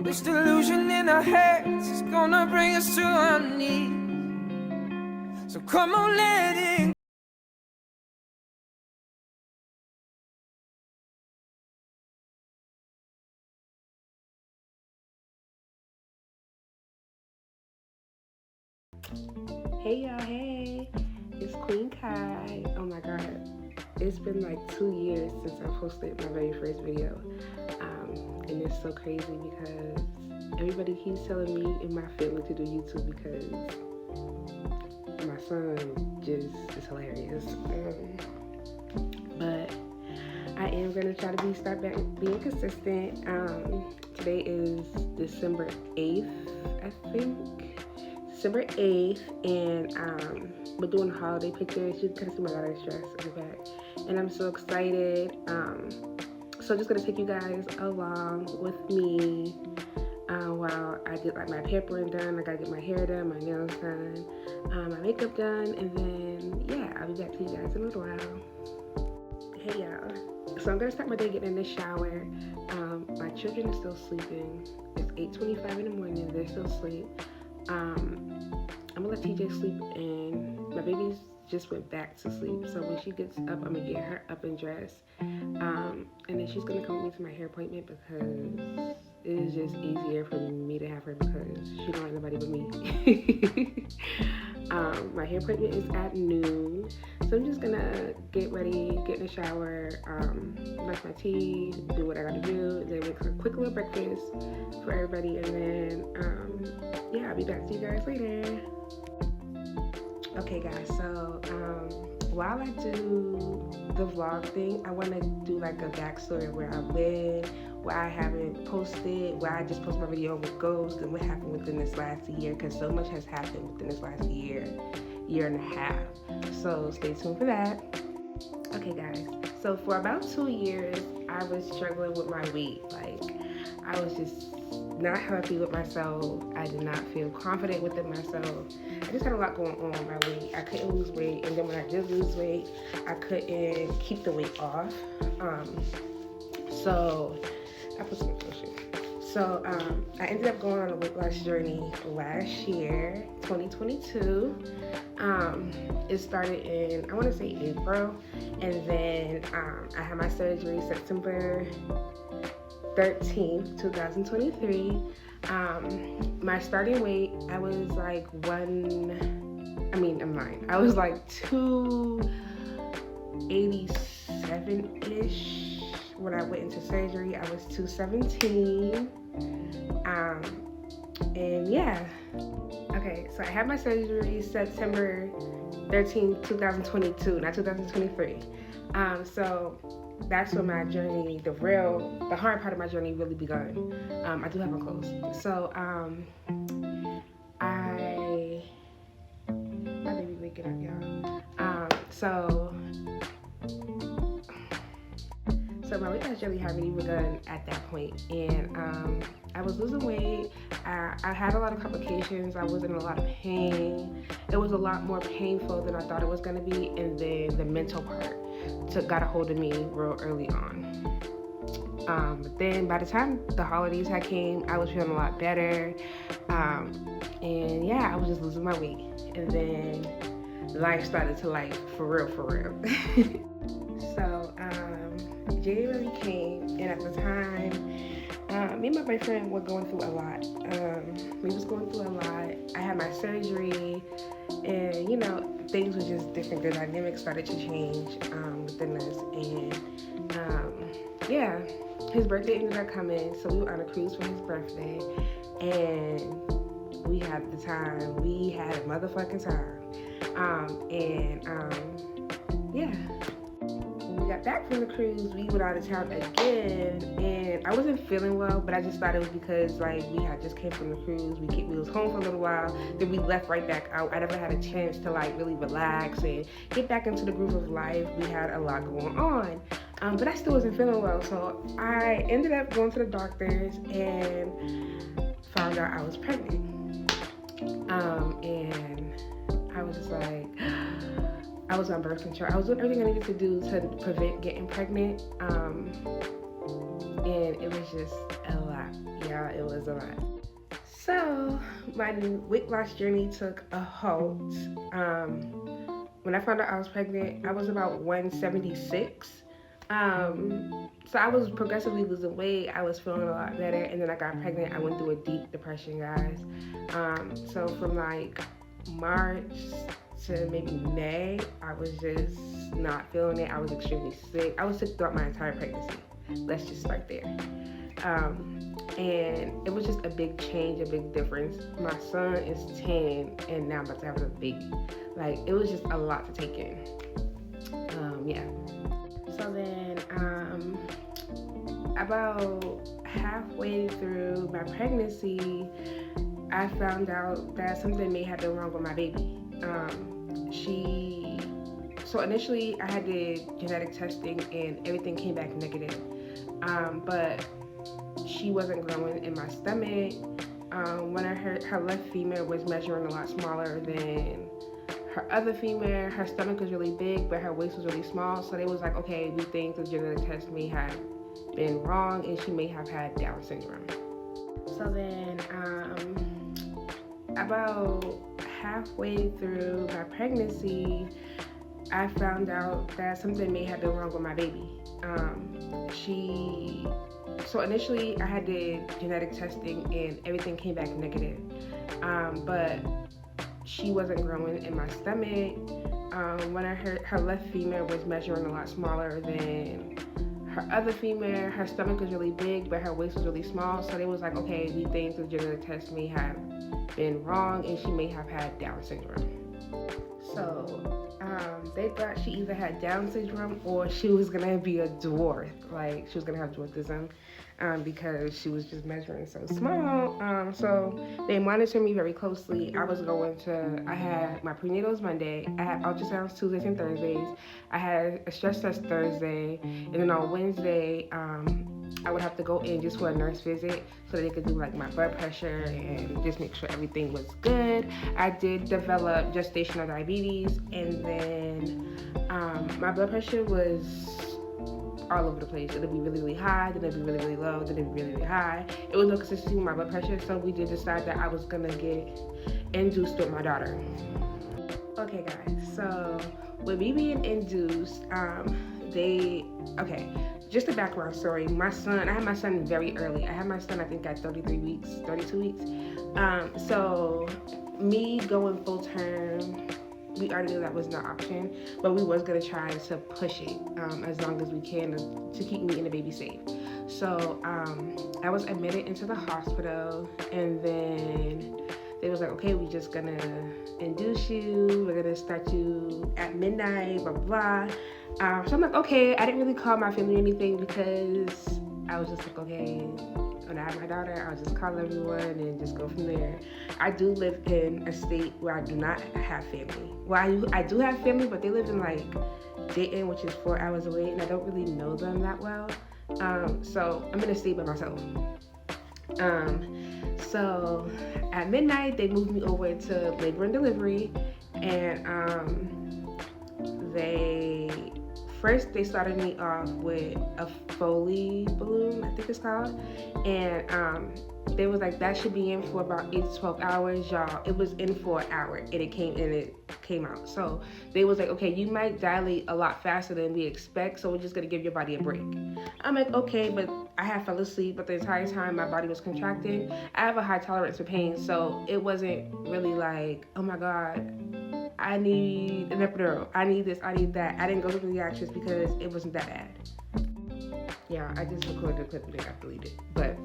This delusion in our heads is gonna bring us to our knees. So come on, let it go. Hey y'all, hey, it's Queen Kai. Oh my god, it's been like 2 years since I posted my very first video, and it's so crazy because everybody keeps telling me and my family to do YouTube because my son just is hilarious. But I am gonna try to start back being consistent. Today is December 8th, I think. December 8th, and we're doing holiday pictures. You can kind of see my daughter's dress in the back, and I'm so excited. So just gonna take you guys along with me while I get like my pampering done. I gotta get my hair done, my nails done, my makeup done, and then yeah, I'll be back to you guys in a little while. Hey y'all, so I'm gonna start my day getting in the shower. My children are still sleeping. It's 8:25 in the morning. They're still asleep. I'm gonna let TJ sleep, and my baby's just went back to sleep. So when she gets up, I'm gonna get her up and dressed. And then she's gonna come with me to my hair appointment because it is just easier for me to have her because she don't like nobody but me. My hair appointment is at noon. So I'm just gonna get ready, get in the shower, brush my teeth, do what I gotta do, then make a quick little breakfast for everybody, and then yeah, I'll be back to you guys later. Okay guys, so while I do the vlog thing, I want to do like a backstory where I've been, where I haven't posted, where I just posted my video with Ghost, and what happened within this last year, because so much has happened within this last year and a half. So stay tuned for that. Okay guys, so for about 2 years, I was struggling with my weight. Like, I was just not happy with myself. I did not feel confident within myself. I just had a lot going on with my weight. I couldn't lose weight, and then when I did lose weight, I couldn't keep the weight off. So I put some cushion. So I ended up going on a weight loss journey last year, 2022. It started in, I want to say April, and then I had my surgery September 13th, 2023. My starting weight, I was like I was like 287-ish. When I went into surgery, I was 217. And yeah. Okay, so I had my surgery September 13th, 2022, not 2023. So that's when my journey, the hard part of my journey really begun. I do have my clothes. So my baby waking up, y'all. So my weight loss journey had really begun at that point, and I was losing weight. I had a lot of complications. I was in a lot of pain. It was a lot more painful than I thought it was going to be, and then the mental part got a hold of me real early on. But then by the time the holidays had came, I was feeling a lot better, and yeah, I was just losing my weight, and then life started to life for real. So January came, and at the time, me and my boyfriend were going through a lot. We was going through a lot. I had my surgery, and you know, things were just different. The dynamics started to change within us, and yeah, his birthday ended up coming, so we were on a cruise for his birthday, and we had the time. We had a motherfucking time, yeah. When we got back from the cruise, we went out of town again, and I wasn't feeling well, but I just thought it was because like we had just came from the cruise. We was home for a little while, then we left right back out. I never had a chance to like really relax and get back into the groove of life. We had a lot going on, but I still wasn't feeling well, so I ended up going to the doctors and found out I was pregnant. And I was just like, I was on birth control. I was doing everything I needed to do to prevent getting pregnant. And it was just a lot, y'all, it was a lot. So my weight loss journey took a halt. When I found out I was pregnant, I was about 176. So I was progressively losing weight. I was feeling a lot better, and then I got pregnant. I went through a deep depression, guys. So from like March to maybe May, I was just not feeling it. I was extremely sick. I was sick throughout my entire pregnancy. Let's just start there. And it was just a big change, a big difference. My son is 10, and now I'm about to have a baby. Like, it was just a lot to take in. Yeah. So then, about halfway through my pregnancy, I found out that something may have been wrong with my baby. So initially I had did genetic testing and everything came back negative. But she wasn't growing in my stomach. When I heard her left femur was measuring a lot smaller than her other femur. Her stomach was really big, but her waist was really small. So they was like, okay, we think the genetic test may have been wrong and she may have had Down syndrome. So then, about halfway through my pregnancy, I found out that something may have been wrong with my baby. So initially I had did genetic testing and everything came back negative. But she wasn't growing in my stomach. When I heard her left femur was measuring a lot smaller than her other femur. Her stomach was really big, but her waist was really small. So they was like, okay, we think the genetic test may have been wrong and she may have had Down syndrome. So they thought she either had Down syndrome or she was gonna be a dwarf, like she was gonna have dwarfism, because she was just measuring so small. So they monitored me very closely. I had my prenatals Monday, I had ultrasounds Tuesdays and Thursdays, I had a stress test Thursday, and then on Wednesday, I would have to go in just for a nurse visit so they could do like my blood pressure and just make sure everything was good. I did develop gestational diabetes, and then my blood pressure was all over the place. It'll be really, really high, then it'll be really, really low, then it'll be really, really high. It was no consistency with my blood pressure, so we did decide that I was gonna get induced with my daughter. Okay, guys, so with me being induced, just a background story. I had my son very early. I had my son, I think, at 32 weeks. So me going full term, we already knew that was not an option, but we was gonna try to push it as long as we can to keep me and the baby safe. So I was admitted into the hospital, and then they was like, okay, we just gonna induce you. We're gonna start you at midnight, blah, blah, blah. So I'm like, okay. I didn't really call my family or anything because I was just like, okay, when I have my daughter, I'll just call everyone and just go from there. I do live in a state where I do not have family. Well, I do have family, but they live in like Dayton, which is 4 hours away, and I don't really know them that well. So I'm in a state by myself. So at midnight, they moved me over to labor and delivery, and they started me off with a Foley balloon, I think it's called, and they was like, that should be in for about 8 to 12 hours, y'all. It was in for an hour, and it came out. So they was like, okay, you might dilate a lot faster than we expect, so we're just gonna give your body a break. I'm like, okay, but I had fell asleep, but the entire time my body was contracting. I have a high tolerance for pain, so it wasn't really like, oh my God, I need an epidural, I need this, I need that. I didn't go to the actress because it wasn't that bad. Yeah, I just recorded the clip and then I deleted it. But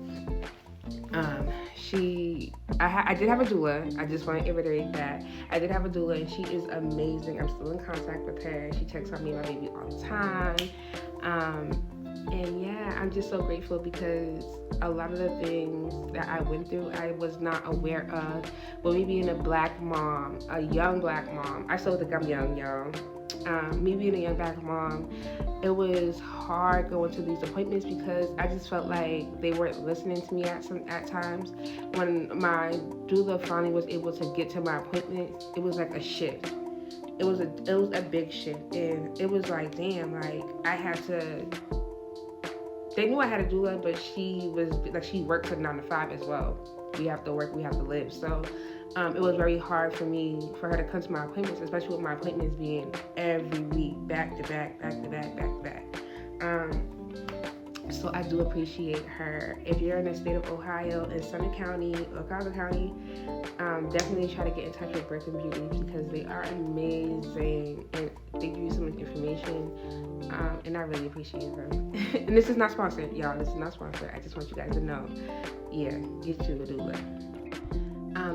I did have a doula. I just want to reiterate that. I did have a doula, and she is amazing. I'm still in contact with her. She checks on me and my baby all the time. And yeah, I'm just so grateful because a lot of the things that I went through, I was not aware of. But me being a black mom, a young black mom, I still think I'm young, y'all. Me being a young black mom, it was hard going to these appointments because I just felt like they weren't listening to me at times. When my doula finally was able to get to my appointment, it was like a shift. It was a big shift, and it was like, damn, like I had to. they knew I had a doula, but she was like, she worked a 9 to 5 as well. We have to work, we have to live. So it was very hard for her to come to my appointments, especially with my appointments being every week, back to back, back to back, back to back. So I do appreciate her. If you're in the state of Ohio, in Summit County or Cobb County, definitely try to get in touch with Birth and Beauty, because they are amazing and they give you so much information, and I really appreciate them. And this is not sponsored, y'all. This is not sponsored. I just want you guys to know, yeah, get you a doula.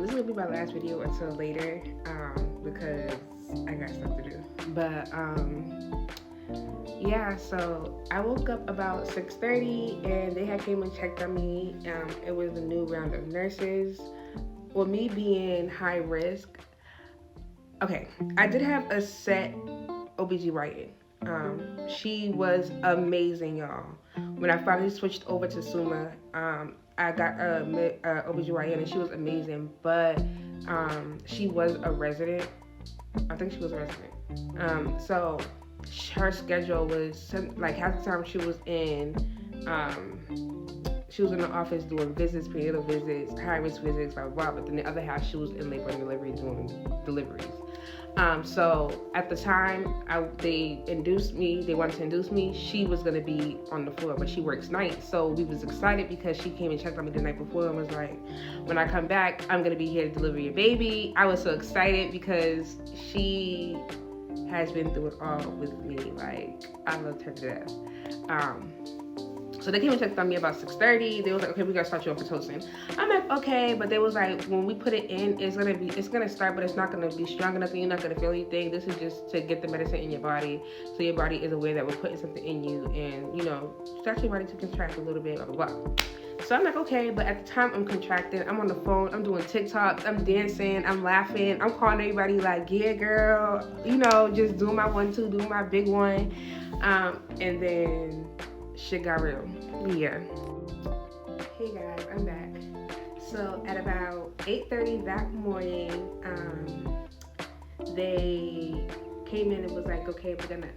This is gonna be my last video until later, because I got stuff to do. But yeah, so I woke up about 6:30 and they had came and checked on me. It was a new round of nurses. Well, me being high risk, okay, I did have a set OBGYN. She was amazing, y'all. When I finally switched over to Suma, I got a OBGYN and she was amazing, but she was a resident. I think she was a resident. So her schedule was like half the time she was in the office doing visits, prenatal visits, high risk visits, blah, blah, blah. But then the other half she was in labor and delivery doing deliveries. So at the time they wanted to induce me, she was gonna be on the floor, but she works nights. So we was excited because she came and checked on me the night before and was like, when I come back, I'm gonna be here to deliver your baby. I was so excited because she has been through it all with me. Like, I loved her to death. So they came and checked on me about 6:30. They was like, okay, we gotta start you on Pitocin. I'm like, okay, but they was like, when we put it in, it's gonna start, but it's not gonna be strong enough and you're not gonna feel anything. This is just to get the medicine in your body, so your body is aware that we're putting something in you, and start your body to contract a little bit, blah, blah, blah. So I'm like, okay, but at the time I'm contracting, I'm on the phone, I'm doing TikToks, I'm dancing, I'm laughing, I'm calling everybody like, yeah, girl, just doing my 1-2, doing my big one. And then shit got real. Yeah. Hey guys, I'm back. So at about 8:30 that morning, they came in and was like, okay, we're gonna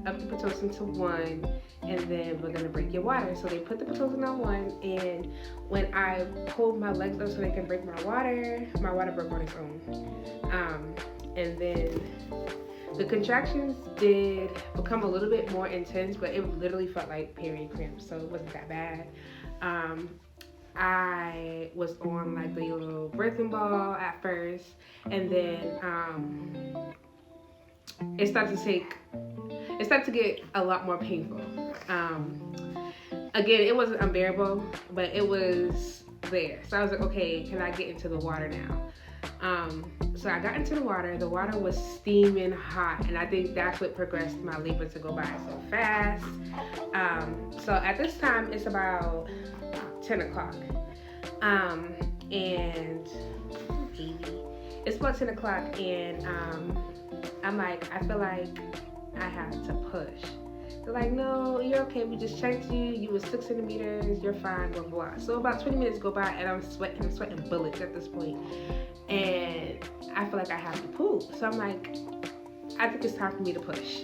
up the Pitocin to 1, and then we're gonna break your water. So they put the Pitocin on 1, and when I pulled my legs up so they can break my water broke on its own. And then the contractions did become a little bit more intense, but it literally felt like period cramps, so it wasn't that bad. I was on like the little birthing ball at first, and then it started to get a lot more painful. Again, it wasn't unbearable, but it was there. So I was like, okay, can I get into the water now? So I got into the water. The water was steaming hot, and I think that's what progressed my labor to go by so fast. So at this time, it's about 10 o'clock. And it's about 10 o'clock, and I'm like, I feel like I have to push. They're like, no, you're okay. We just checked you. You was 6 centimeters. You're fine, blah, blah. So about 20 minutes go by, and I'm sweating bullets at this point. And I feel like I have to poop. So I'm like, I think it's time for me to push.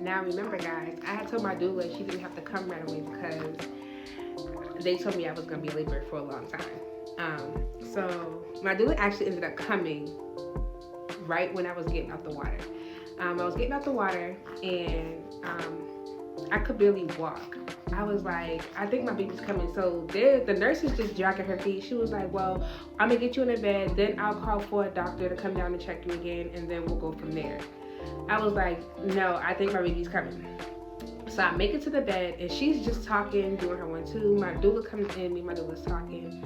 Now remember, guys, I had told my doula she didn't have to come right away because they told me I was going to be in labor for a long time. So my doula actually ended up coming right when I was getting out the water. I was getting out the water, and I could barely walk. I was like, I think my baby's coming. So the nurse is just dragging her feet. She was like, well, I'm gonna get you in a bed, then I'll call for a doctor to come down and check you again, and then we'll go from there. I was like, no, I think my baby's coming. So I make it to the bed, and she's just talking, doing her 1-2. My doula comes in, me and my doula's talking.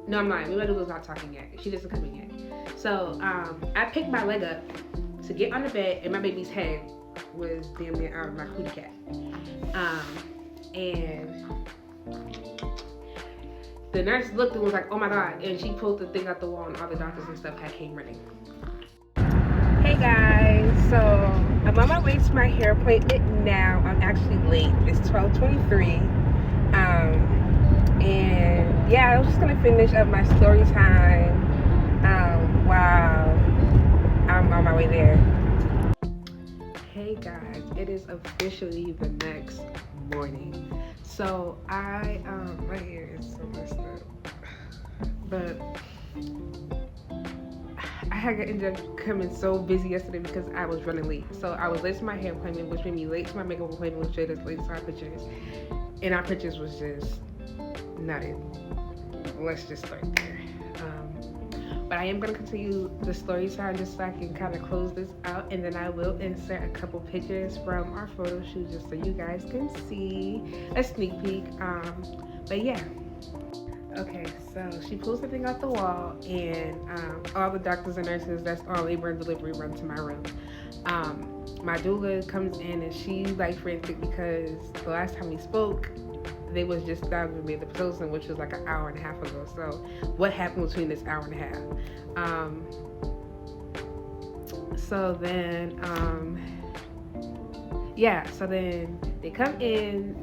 No, I'm lying, me and my doula's not talking yet. She doesn't come in yet. So I picked my leg up to get on the bed, and my baby's head was damn near out of my cootie cat. And the nurse looked and was like, oh my God, and she pulled the thing out the wall, and all the doctors and stuff came running. Hey guys, so I'm on my way to my hair appointment now. I'm actually late. It's 12:23. And yeah, I was just gonna finish up my story time while I'm on my way there. Hey guys, it is officially the next morning. So my hair is so messed up, but I had ended up coming so busy yesterday because I was running late. So I was late to my hair appointment, which made me late to my makeup appointment, which made us late to our pictures. And our pictures was just not it. Let's just start there. But I am going to continue the story time just so I can kind of close this out, and then I will insert a couple pictures from our photo shoot just so you guys can see a sneak peek. But yeah. Okay, so she pulls the thing out the wall, and all the doctors and nurses that's on labor and delivery run to my room. My doula comes in, and she's like frantic because the last time we spoke, they was just diagnosing me the Pitocin, which was like an hour and a half ago. So what happened between this hour and a half? So then they come in.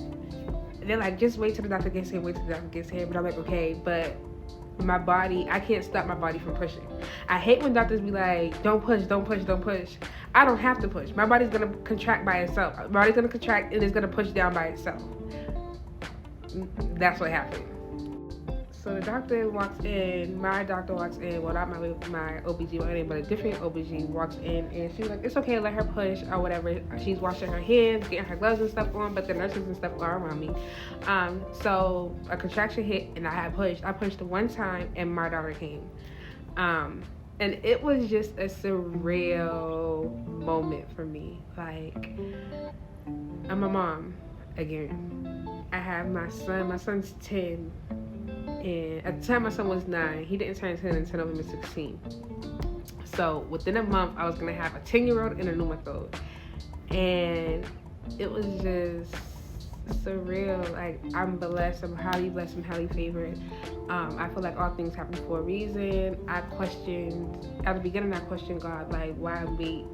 They're like, just wait till the doctor gets here, wait till the doctor gets here. But I'm like, okay, but my body, I can't stop my body from pushing. I hate when doctors be like, don't push, don't push, don't push. I don't have to push. My body's gonna contract by itself. My body's gonna contract and it's gonna push down by itself. That's what happened. So the doctor walks in, my doctor walks in, well, not my OBGYN, but a different OBG walks in, and she's like, it's okay, let her push or whatever. She's washing her hands, getting her gloves and stuff on, but the nurses and stuff are around me. So a contraction hit, and I pushed one time, and my daughter came. And it was just a surreal moment for me. Like, I'm a mom again. I have my son's 10. And at the time my son was 9, he didn't turn 10 until November 16. So within a month, I was gonna have a 10-year-old and a pneumothorax. And it was just surreal. Like, I'm blessed, I'm highly blessed, I'm highly favored. I feel like all things happen for a reason. At the beginning, I questioned God, like, why wait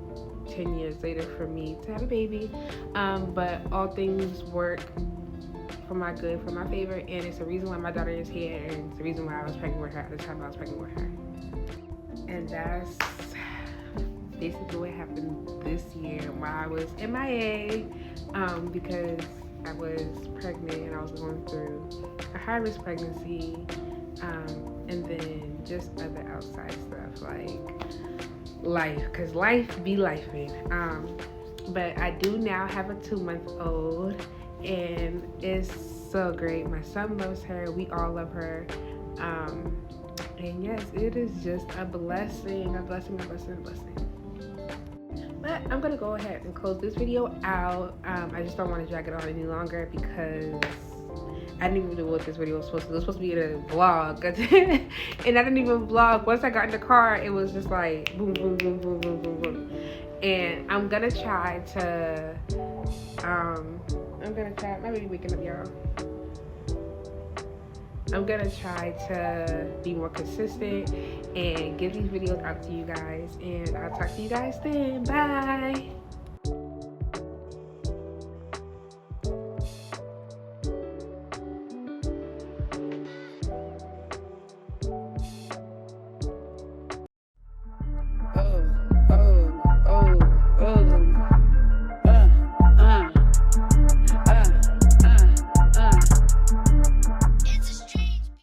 10 years later for me to have a baby? But all things work for my good, for my favor, and it's the reason why my daughter is here, and it's the reason why I was pregnant with her at the time I was pregnant with her. And that's basically what happened this year while I was MIA, because I was pregnant and I was going through a high-risk pregnancy, and then just other outside stuff like life, because life be lifing. But I do now have a 2-month-old, and it's so great. My son loves her, we all love her, and yes, it is just a blessing. But I'm gonna go ahead and close this video out. I just don't want to drag it on any longer because I didn't even know what this video was supposed to be. It was supposed to be a vlog, and I didn't even vlog. Once I got in the car, it was just like boom, boom, boom, boom, boom, boom, boom. And I'm gonna try to my baby waking up, y'all. I'm gonna try to be more consistent and get these videos out to you guys, and I'll talk to you guys then. Bye.